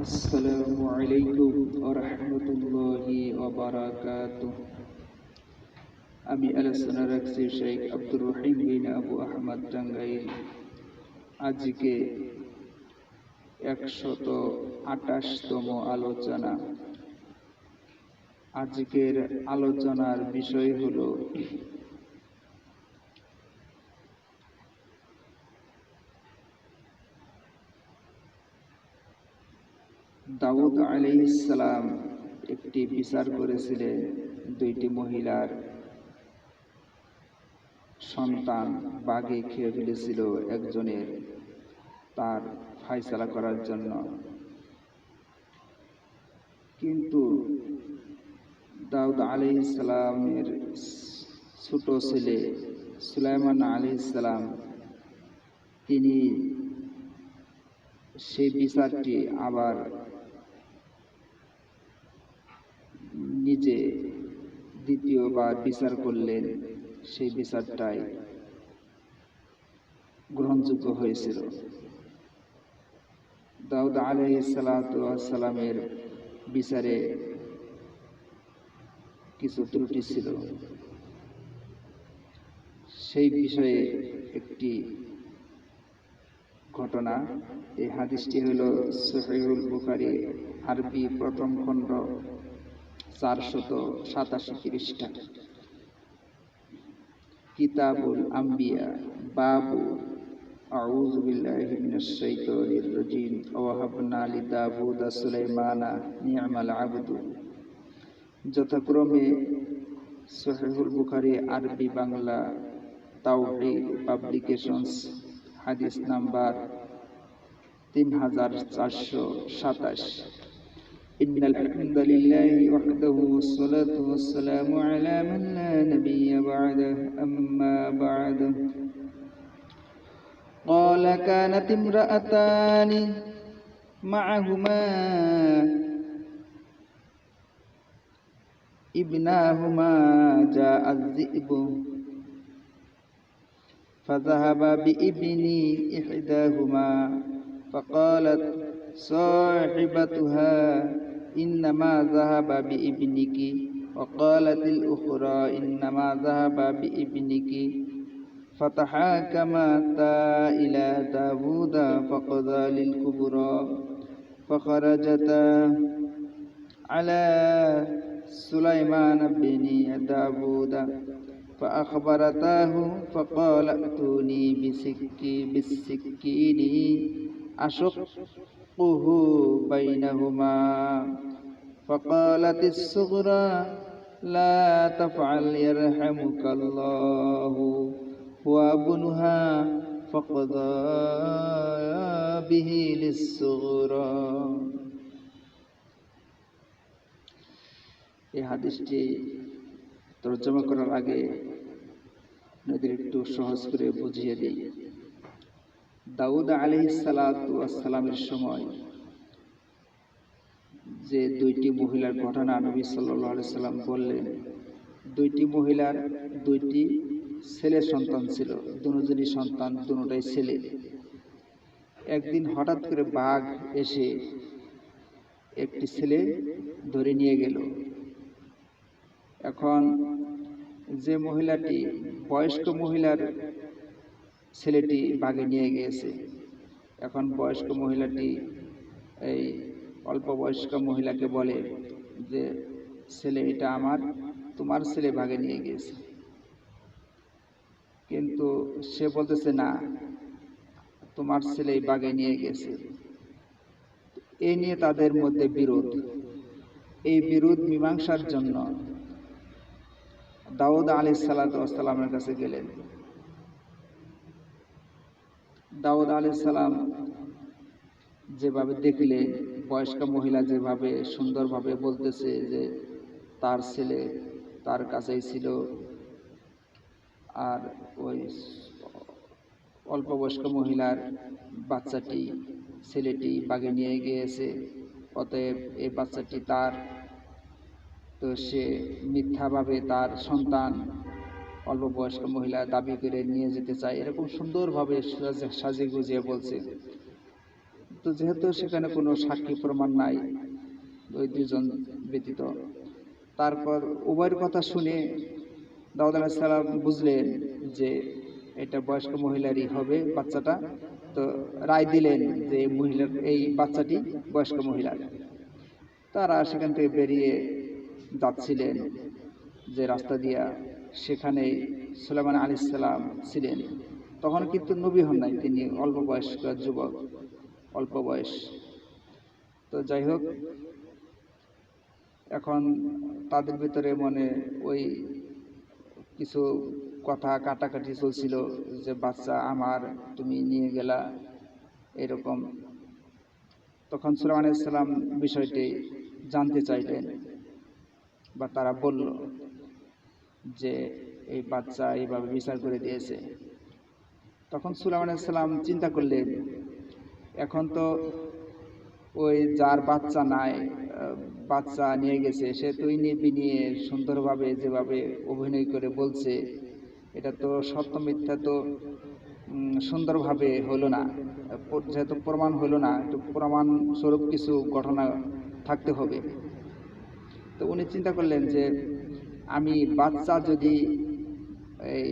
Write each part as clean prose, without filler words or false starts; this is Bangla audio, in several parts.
আসসালামু আলাইকুম ওয়া রাহমাতুল্লাহি ওয়া বারাকাতুহু। আমি আলোচনা রাখছি শেখ আব্দুর রহিম বিন আবু আহমদ টাঙ্গাইল। আজকে 128তম আলোচনা। আজকের আলোচনার বিষয় হলো দাউদ আলাইহিস সালাম একটি বিচার করেছিলেন। দুইটি মহিলার সন্তান বাঘে খেয়ে ফেলেছিল একজনের, তার ফায়সালা করার জন্য। কিন্তু দাউদ আলাইহিস সালামের ছোট ছেলে সুলাইমান আলাইহিস সালাম তিনি সেই বিচারটি আবার নিজে দ্বিতীয়বার বিচার করলেন। সেই বিচারটাই গ্রহণযোগ্য হয়েছিল। দাউদ আলাইহিস সালামের বিচারে কিছু ত্রুটি ছিল। সেই বিষয়ে একটি ঘটনা। এই হাদিসটি হল সহিহুল বুখারী আরবি প্রথম খণ্ড 487 পৃষ্ঠা, কিতাবুল আম্বিয়া, বাবু আউযু বিল্লাহি মিনাশ শাইতানির রাজীম ওয়া হাবনা লিদাউদা সুলাইমানা নি'মাল আবদু। যথাক্রমে সহিহুল বুখারী আরবি বাংলা তাওহীদ পাবলিকেশনস, হাদিস নাম্বার 3427। ইন্নাল হামদালিল্লাহি ওয়াহদাহু ওয়াসসালাতু ওয়াসসালামু আলা মান লা নাবিয়্যা বা'দাহু, আম্মা বা'দু। قال كانت امرأتان معهما ابناهما جاء الذئب فذهب بابن إحداهما فقالت صاحبتها إنما ذهب بابنك، وقالت الأخرى إنما ذهب بابنك، فتحاكمتا إلى داود فقضى للكبرى، فخرجتا على سليمان بن داود فأخبرتاه فقال ائتوني بالسكين أشقه بينهما. فقالت الصغرى لا تفعل يرحمك الله وابنها، فقضى به للصغرى। এই হাদিসটি তরজমা করার আগে আপনাদের একটু সহজ করে বুঝিয়ে দিই। দাউদ আলাইহিস সালামের সময় যে দুইটি মহিলার ঘটনা নবী সাল্লাল্লাহু আলাইহি সাল্লাম বললেন, দুইটি মহিলার দুইটি ছেলে সন্তান ছিল। দুজনই সন্তান, দুটোটাই ছেলে। একদিন হঠাৎ করে বাঘ এসে একটি ছেলে ধরে নিয়ে গেল। এখন যে মহিলাটি, বয়স্ক মহিলার ছেলেটি বাঘে নিয়ে গিয়েছে। এখন বয়স্ক মহিলাটি এই অল্প বয়স্ক মহিলাকে বলে যে ছেলে এটা আমার, তোমার ছেলে বাঘে নিয়ে গিয়েছে। কিন্তু সে বলতেছে না, তোমার ছেলে বাঘে নিয়ে গেছে। এই নিয়ে তাদের মধ্যে বিরোধ। এই বিরোধ মীমাংসার জন্য দাউদ আলাইহিস সালামের কাছে গেলেন। দাউদ আলাইহিস সালাম যেভাবে দেখলেন, বয়স্ক মহিলা যেভাবে সুন্দরভাবে বলতেছে যে তার ছেলে তার কাছেই ছিল, আর ওই অল্প বয়স্ক মহিলার বাচ্চাটি, ছেলেটি বাগে নিয়ে গিয়েছে, অতএব এই বাচ্চাটি তার। তো সে মিথ্যাভাবে তার সন্তান অল্প বয়স্ক মহিলা দাবি করে নিয়ে যেতে চায়। এরকম সুন্দরভাবে সাজিয়ে গুজিয়ে বলছে। তো যেহেতু সেখানে কোনো সাক্ষী প্রমাণ নাই ওই দুজন ব্যতীত, তারপর উভয়ের কথা শুনে দাউদ আলাইহিস সালাম বুঝলেন যে এটা বয়স্ক মহিলারই হবে বাচ্চাটা। তো রায় দিলেন যে মহিলার এই বাচ্চাটি বয়স্ক মহিলার। তারা সেখান থেকে বেরিয়ে যাচ্ছিলেন যে রাস্তা দিয়া, সেখানে সুলাইমান আলাইহিস সালাম ছিলেন। তখন কিন্তু নবী হন নাই, তিনি অল্প বয়স্ক যুবক, অল্প বয়স। তো যাই হোক, এখন তাদের ভিতরে মনে ওই কিছু কথা কাটাকাটি চলছিল যে বাচ্চা আমার, তুমি নিয়ে গেলা, এরকম। তখন সুলাইমান আলাইহিস সালাম বিষয়টি জানতে চাইলেন, বা তারা বলল যে এই বাচ্চা এইভাবে বিচার করে দিয়েছে। তখন সুলাইমান আলাইহিস সালাম চিন্তা করলেন, এখন তো ওই যার বাচ্চা নাই, বাচ্চা নিয়ে গেছে, সে তো নিয়ে সুন্দরভাবে যেভাবে অভিনয় করে বলছে, এটা তো সত্য মিথ্যা তো সুন্দরভাবে হলো না, যেহেতু প্রমাণ হলো না, একটু প্রমাণ স্বরূপ কিছু ঘটনা থাকতে হবে। তো উনি চিন্তা করলেন যে আমি বাচ্চা যদি এই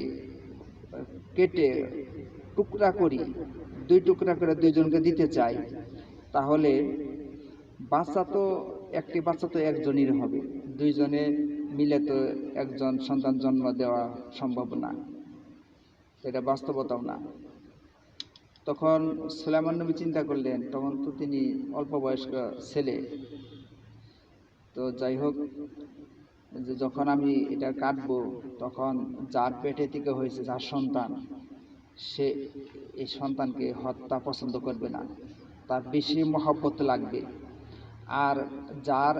কেটে টুকরা করি, 2 টুকরা করে 2 জনকে দিতে চাই, তাহলে বাচ্চা তো একটি বাচ্চা তো একজনের হবে, 2 জনে মিলে তো একজন সন্তান জন্ম দেওয়া সম্ভব না, এটা বাস্তবতাও না। তখন সুলাইমান নবী চিন্তা করলেন, তখন তো তিনি অল্প বয়স্ক ছেলে। তো যাই হোক, যে যখন আমি এটা কাটবো, তখন যার পেটে থেকে হয়েছে, যার সন্তান, সে এই সন্তানকে হত্যা পছন্দ করবে না, তার বেশি মহব্বত লাগবে। আর যার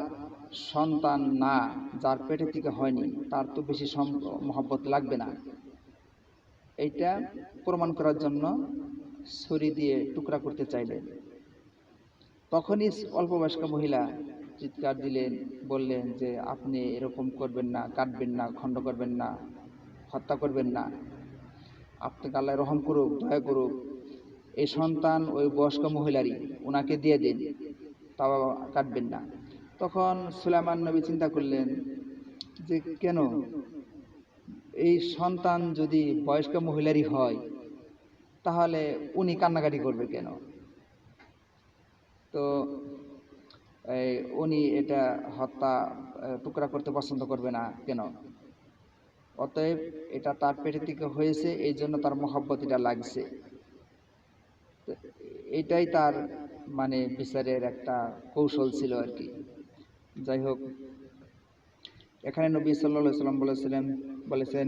সন্তান না, যার পেটে থেকে হয়নি, তার তো বেশি মহব্বত লাগবে না। এইটা প্রমাণ করার জন্য ছুরি দিয়ে টুকরা করতে চাইলেন। তখনই অল্প বয়স্ক মহিলা চিৎকার দিলেন, বললেন যে আপনি এরকম করবেন না, কাটবেন না, খণ্ড করবেন না, হত্যা করবেন না, আপনাকে আল্লাহ রহম করুক, দয়া করুক, এই সন্তান ওই বয়স্ক মহিলারই, ওনাকে দিয়ে দিন, তাও কাটবেন না। তখন সুলাইমান নবী চিন্তা করলেন যে কেন, এই সন্তান যদি বয়স্ক মহিলারই হয়, তাহলে উনি কান্নাকাটি করবে কেন? তো উনি এটা হত্যা টুকরা করতে পছন্দ করবে না কেন? অতএব এটা তার পেটে থেকে হয়েছে, এই জন্য তার মহব্বত এটা লাগছে। এটাই তার মানে বিচারের একটা কৌশল ছিল আর কি। যাই হোক, এখানে নবী সাল্লাল্লাহু আলাইহি ওয়াসাল্লাম বলেছেন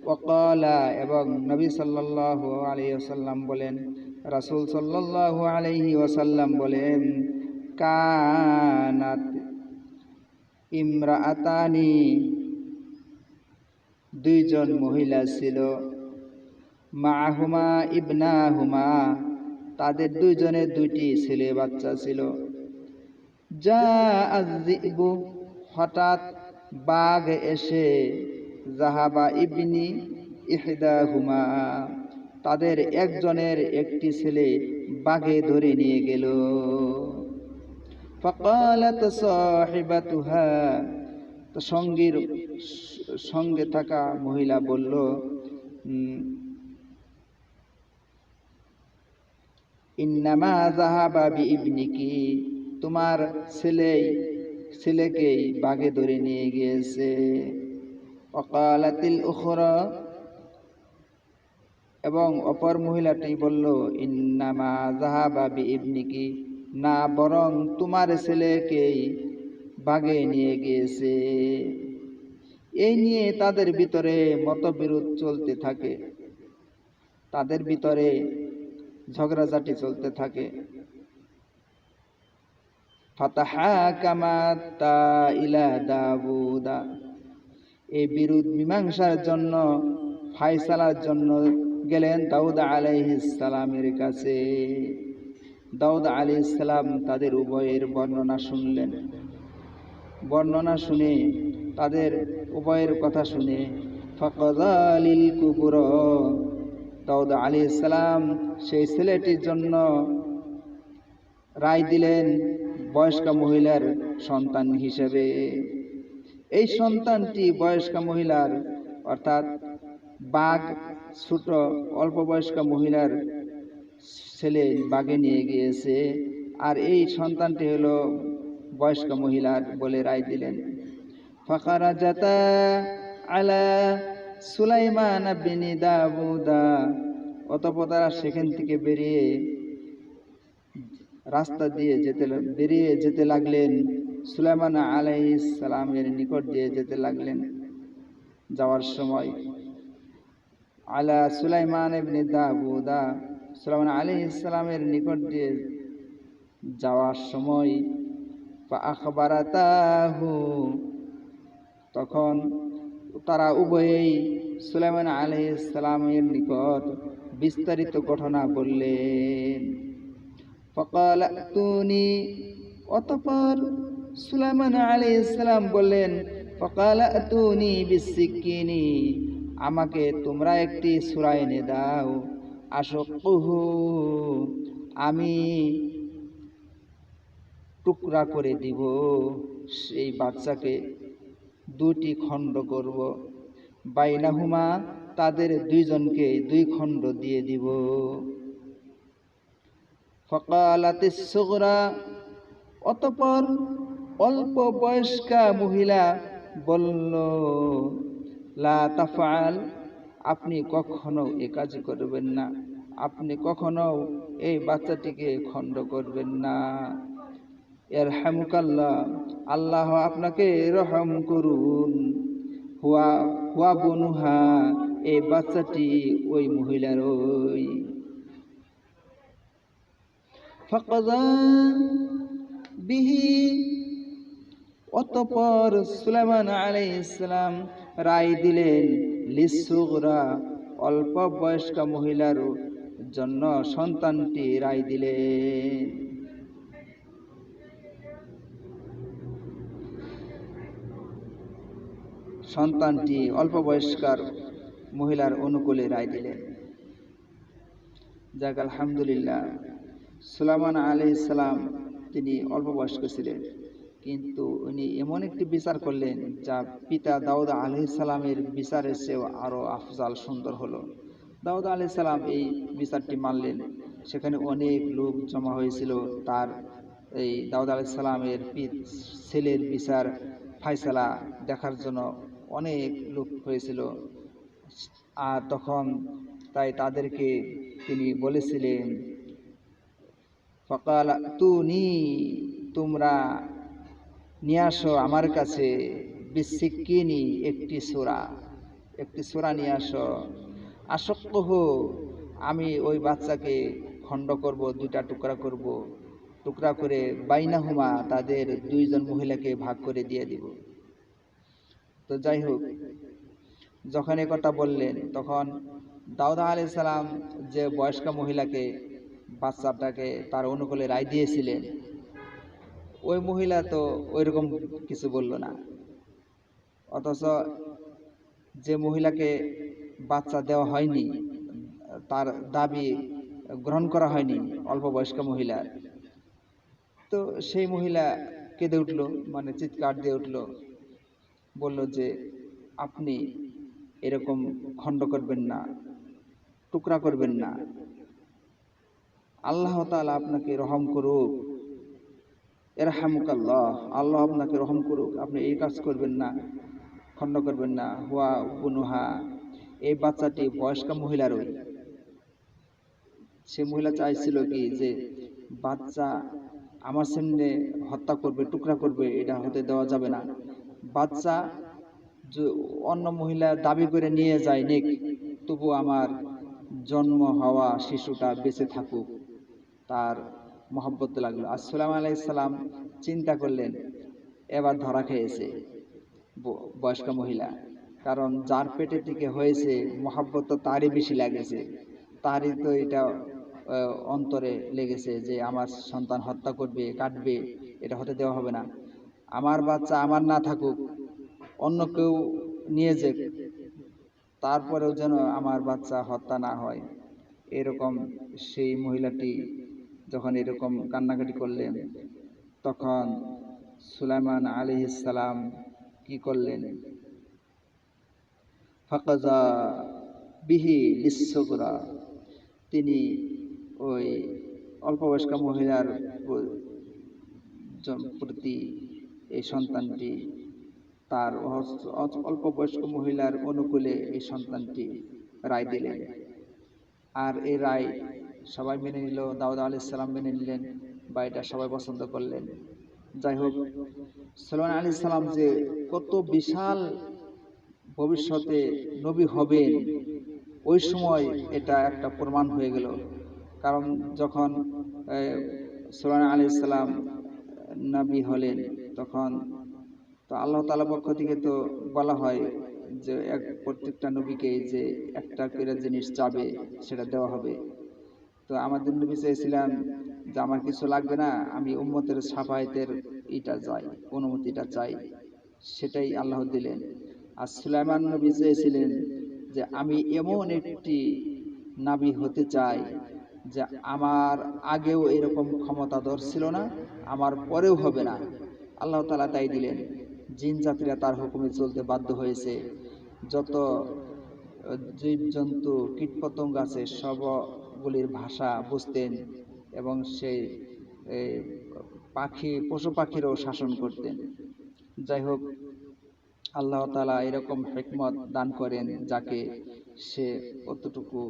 ওয়াকালা, এবং নবী সাল্লাল্লাহু আলাইহি ওয়াসাল্লাম বলেন, রাসূল সাল্লাল্লাহু আলাইহি ওয়াসাল্লাম বলেন, কানাত ইমরাআতানি, 2 জন মহিলা ছিল, মাহুমা ইবনাহুমা, তাদের 2 জনের 2টি ছেলে বাচ্চা ছিল। জাআযযিবু, হঠাৎ বাঘ এসে, যাহাবা ইবনি ইহদাহুমা, তাদের একজনের একটি ছেলে বাঘে ধরে নিয়ে গেল। ফাকালাত সাহিবাতুহা, তো সঙ্গে থাকা মহিলা বলল, ইন্নামা যাহাবা বিইবনিকি, তোমার ছেলেকেই বাঘে ধরে নিয়ে গিয়েছে। ওয়াকালাতিল উখরা, এবং অপর মহিলাটি বলল, ইন্নামা যাহাবা বিইবনিকি, না, বরং তোমার ছেলেকেই বাঘে নিয়ে গিয়েছে। এই নিয়ে তাদের ভিতরে মতবিরোধ চলতে থাকে, তাদের ভিতরে ঝগড়াঝাটি চলতে থাকে। ফাতাহাকামাত ইলা দাউদা, এই বিরোধ মীমাংসার জন্য, ফায়সালার জন্য গেলেন দাউদ আলাইহিস সালামের কাছে। দাউদ আলাইহিস সালাম তাদের উভয়ের বর্ণনা শুনলেন। বর্ণনা শুনে, তাদের উভয়ের কথা শুনে, ফাকাযালিল কুবরা, দাউদ আলাইহিস সালাম সেই ছেলেটির জন্য রায় দিলেন বয়স্কা মহিলার সন্তান হিসেবে। এই সন্তানটি বয়স্কা মহিলার অর্থাৎ বাঘ ছোট অল্প বয়স্কা মহিলার ছেলে বাগে নিয়ে গিয়েছে, আর এই সন্তানটি হলো বয়স্কা মহিলার বলে রায় দিলেন। ফাখারাজাতা আলা সুলাইমান বিন দাউদা, অতঃপর তারা সেখান থেকে বেরিয়ে যেতে লাগলেন সুলাইমান আলাইহিস সালামের নিকট দিয়ে যেতে লাগলেন। যাওয়ার সময় আলা সুলাইমান ইবনে দাউদা, সুলাইমান আলাইহিস সালামের নিকট দিয়ে যাওয়ার সময় ফাআখবারাতাহু, তখন তারা উভয়েই সুলাইমান আলাইহিস সালামের নিকট বিস্তারিত ঘটনা বললেন। ফাকাল আতুনি, অতঃপর সুলাইমান আলাইহিস সালাম বললেন, ফাকাল আতুনি বিসসিকিনি, আমাকে তোমরা একটি সূরা এনে দাও, আশকুহু, আমি টুকরা করে দিব, সেই বাচ্চাকে দুটি খণ্ড করব, বাইনাহুমা, তাদের দুইজনকে দুই খণ্ড দিয়ে দিব। ফাকালাতিস সুগরা, অতঃপর অল্প বয়স্কা মহিলা বলল, লা তাফআল, আপনি কখনো এ কাজ করবেন না, আপনি কখনো এই বাচ্চাটিকে খণ্ড করবেন না। ইয়ারহামুকাল্লাহ, আল্লাহ আপনাকে রহম করুন। হুয়া বনুহা, এই বাচ্চাটি ওই মহিলার ওই। ফাকাযা বিহি, অতঃপর সুলাইমান আলাইহিস সালাম রায় দিলেন লিসসুগরা, অল্প বয়স্কা মহিলার জন্য সন্তানটি রায় দিলেন। সন্তানটি অল্প বয়স্কার মহিলার অনুকূলে রায় দিলেন। যাক, আলহামদুলিল্লাহ, সুলাইমান আলাইহিস সালাম তিনি অল্প বয়স্ক ছিলেন, কিন্তু উনি এমন একটি বিচার করলেন যা পিতা দাউদ আলাইহিস সালামের বিচারের চেয়েও আরো আফজাল, সুন্দর হলো। দাউদ আলাইহিস সালাম এই বিচারটি মানলেন। সেখানে অনেক লোক জমা হয়েছিল তার এই দাউদ আলাইহিস সালামের ছেলের বিচার ফায়সালা দেখার জন্য অনেক লোক হয়েছিল। আর তখন তাই তাদেরকে তিনি বলেছিলেন, ফাকাল তুনি, তোমরা নিয়ে আসো আমার কাছে, বিসসিকিনি, একটি সূরা নিয়ে আসো, আশক্কুহ, আমি ওই বাচ্চাকে খণ্ড করব, দুইটা টুকরা করে বাইনাহুমা, তাদের দুইজন মহিলাকে ভাগ করে দিয়ে দিব। তো যাই হোক, যখন এই কথা বললেন তখন দাউদ আলাইহিস সালাম যে বয়স্কা মহিলাকে বাচ্চাটাকে তার অনুকূলে রায় দিয়েছিলেন, ওই মহিলা তো ওইরকম কিছু বলল না। অথচ যে মহিলাকে বাচ্চা দেওয়া হয়নি, তার দাবি গ্রহণ করা হয়নি, অল্প বয়স্ক মহিলার, তো সেই মহিলা কেঁদে উঠল, মানে চিৎকার দিয়ে উঠল, বলল যে আপনি এরকম খণ্ড করবেন না, টুকরা করবেন না, আল্লাহ তাআলা আপনাকে রহম করুক, ইরহামুকাল্লাহ, আল্লাহ আপনাকে রহম করুক, আপনি এই কাজ করবেন না, খণ্ড করবেন না। হুয়া বুনুহা, এই বাচ্চাটি বয়স্কা মহিলারই। সে মহিলা চাইছিল কি যে বাচ্চা আমার সামনে হত্যা করবে, টুকরা করবে, এটা হতে দেওয়া যাবে না। বাচ্চা অন্য মহিলা দাবি করে নিয়ে যায় নিক, তবু আমার জন্ম হওয়া শিশুটা বেঁচে থাকুক, তার মহব্বত লাগলো। আর সুলাইমান আলাইহিস সালাম চিন্তা করলেন, এবার ধরা খেয়েছে বয়স্ক মহিলা, কারণ যার পেটে থেকে হয়েছে মহব্বত তো তারই বেশি লাগেছে, তারই তো এটা অন্তরে লেগেছে যে আমার সন্তান হত্যা করবে, কাটবে, এটা হতে দেওয়া হবে না। আমার বাচ্চা আমার না থাকুক, অন্য কেউ নিয়ে যাক, তারপরেও যেন আমার বাচ্চা হত্যা না হয়, এরকম সেই মহিলাটি যখন এরকম কান্নাকাটি করলেন, তখন সুলাইমান আলাইহিস সালাম কি করলেন? ফাকাজা বিহি লিসসগরা, তিনি ওই অল্পবয়স্কা মহিলার প্রতি এই সন্তানটি, তার অল্পবয়স্ক মহিলার অনুকূলে এই সন্তানটি রায় দিলেন। আর এই রায় সবাই মেনে নিল, দাউদ আলাইহিস সালাম মেনে নিলেন, বা এটা সবাই পছন্দ করলেন। যাই হোক, সুলাইমান আলাইহিস সালাম যে কত বিশাল ভবিষ্যতে নবী হবেন, ওই সময় এটা একটা প্রমাণ হয়ে গেল। কারণ যখন সুলাইমান আলাইহিস সালাম নবী হলেন, তখন তো আল্লাহ তাআলার পক্ষ থেকে তো বলা হয় যে প্রত্যেকটা নবীকে যে একটা করে জিনিস চাবে সেটা দেওয়া হবে। তো আমাদের নবী চেয়েছিলেন যে আমার কিছু লাগবে না, আমি উম্মতের সাফায়েতের অনুমতিটা চাই, সেটাই আল্লাহ দিলেন। আর সুলাইমান নবী চেয়েছিলেন যে আমি এমন একটি নবী হতে চাই যে আমার আগেও এরকম ক্ষমতাধর ছিল না, আমার পরেও হবে না। আল্লাহ তাআলা তাই দিলেন। জিন জাতিরা তার হুকুমে চলতে বাধ্য হয়েছে। যত জীবজন্তু কীটপতঙ্গ আছে সবগুলির ভাষা বুঝতেন, এবং সেই পশু পাখিরও শাসন করতেন। যাই হোক, আল্লাহ তাআলা এরকম হিকমত দান করেন যাকে সে কতটুকু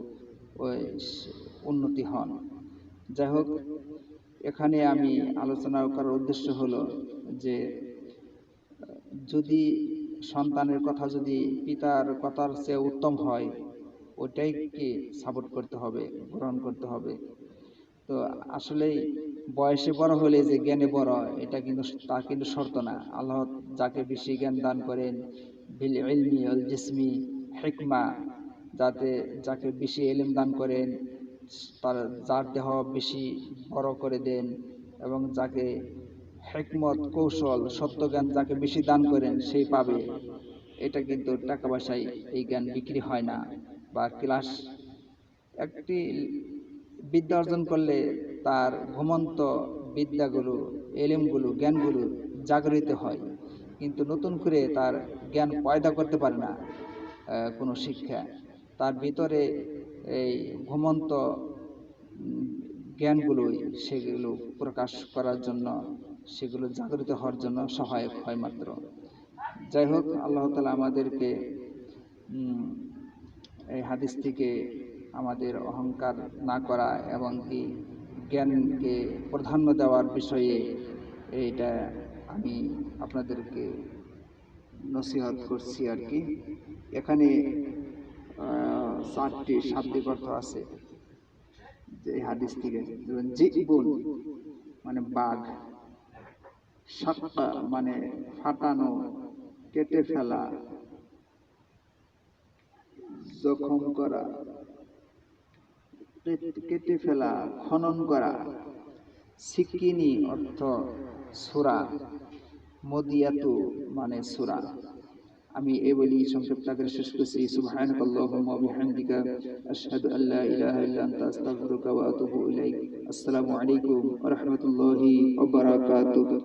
উন্নতি হন। যাই হোক, এখানে আমি আলোচনা করার উদ্দেশ্য হলো যে যদি সন্তানের কথা যদি পিতার কথার চেয়ে উত্তম হয়, ওটাইকে সাপোর্ট করতে হবে, গ্রহণ করতে হবে। তো আসলেই বয়সে বড় হলে যে জ্ঞানে বড়, এটা কিন্তু তা কিন্তু শর্ত না। আল্লাহ যাকে বেশি জ্ঞান দান করেন, বিল ইলমি ওয়াল জিসমি হিকমা, যাকে বেশি ইলম দান করেন, যার দেহ বেশি বড় করে দেন, এবং যাকে হিকমত, কৌশল, সত্য জ্ঞান যাকে বেশি দান করেন সেই পাবে। এটা কিন্তু টাকা পয়সায় এই জ্ঞান বিক্রি হয় না। বা ক্লাস একটি বিদ্যা অর্জন করলে তার ঘুমন্ত বিদ্যাগুলো, এলেমগুলো, জ্ঞানগুলো জাগরিত হয়, কিন্তু নতুন করে তার জ্ঞান পয়দা করতে পারে না কোনো শিক্ষা। তার ভিতরে এই ঘুমন্ত জ্ঞানগুলোই সেগুলো প্রকাশ করার জন্য, সেগুলো জাগরিত হওয়ার জন্য সহায়ক হয় মাত্র। যাই হোক, আল্লাহ তাআলা আমাদেরকে এই হাদিস থেকে আমাদের অহংকার না করা এবং কি জ্ঞানকে প্রাধান্য দেওয়ার বিষয়ে এইটা আমি আপনাদেরকে নসিহত করছি আর কি। এখানে 4টি শাব্দিক অর্থ আছে যে এই হাদিস থেকে। জিবুন মানে বাঘ, শাক্কা মানে ফাটানো, কেটে ফেলা, জখম করা, কেটে ফেলা, খনন করা। সিকিনি অর্থ সূরা, মদিয়াতু মানে সূরা। আমি এই বলি সংক্ষিপ্ত আকারে শেষ করছি। সুবহানাকাল্লাহুম্মা ওয়া বিহামদিকা আশহাদু আল্লা ইলাহা ইল্লা আনতা আস্তাগফিরুকা ওয়া আতুবু ইলাইক। আসসালামু আলাইকুম ওয়া রাহমাতুল্লাহি ওয়া বারাকাতুহু।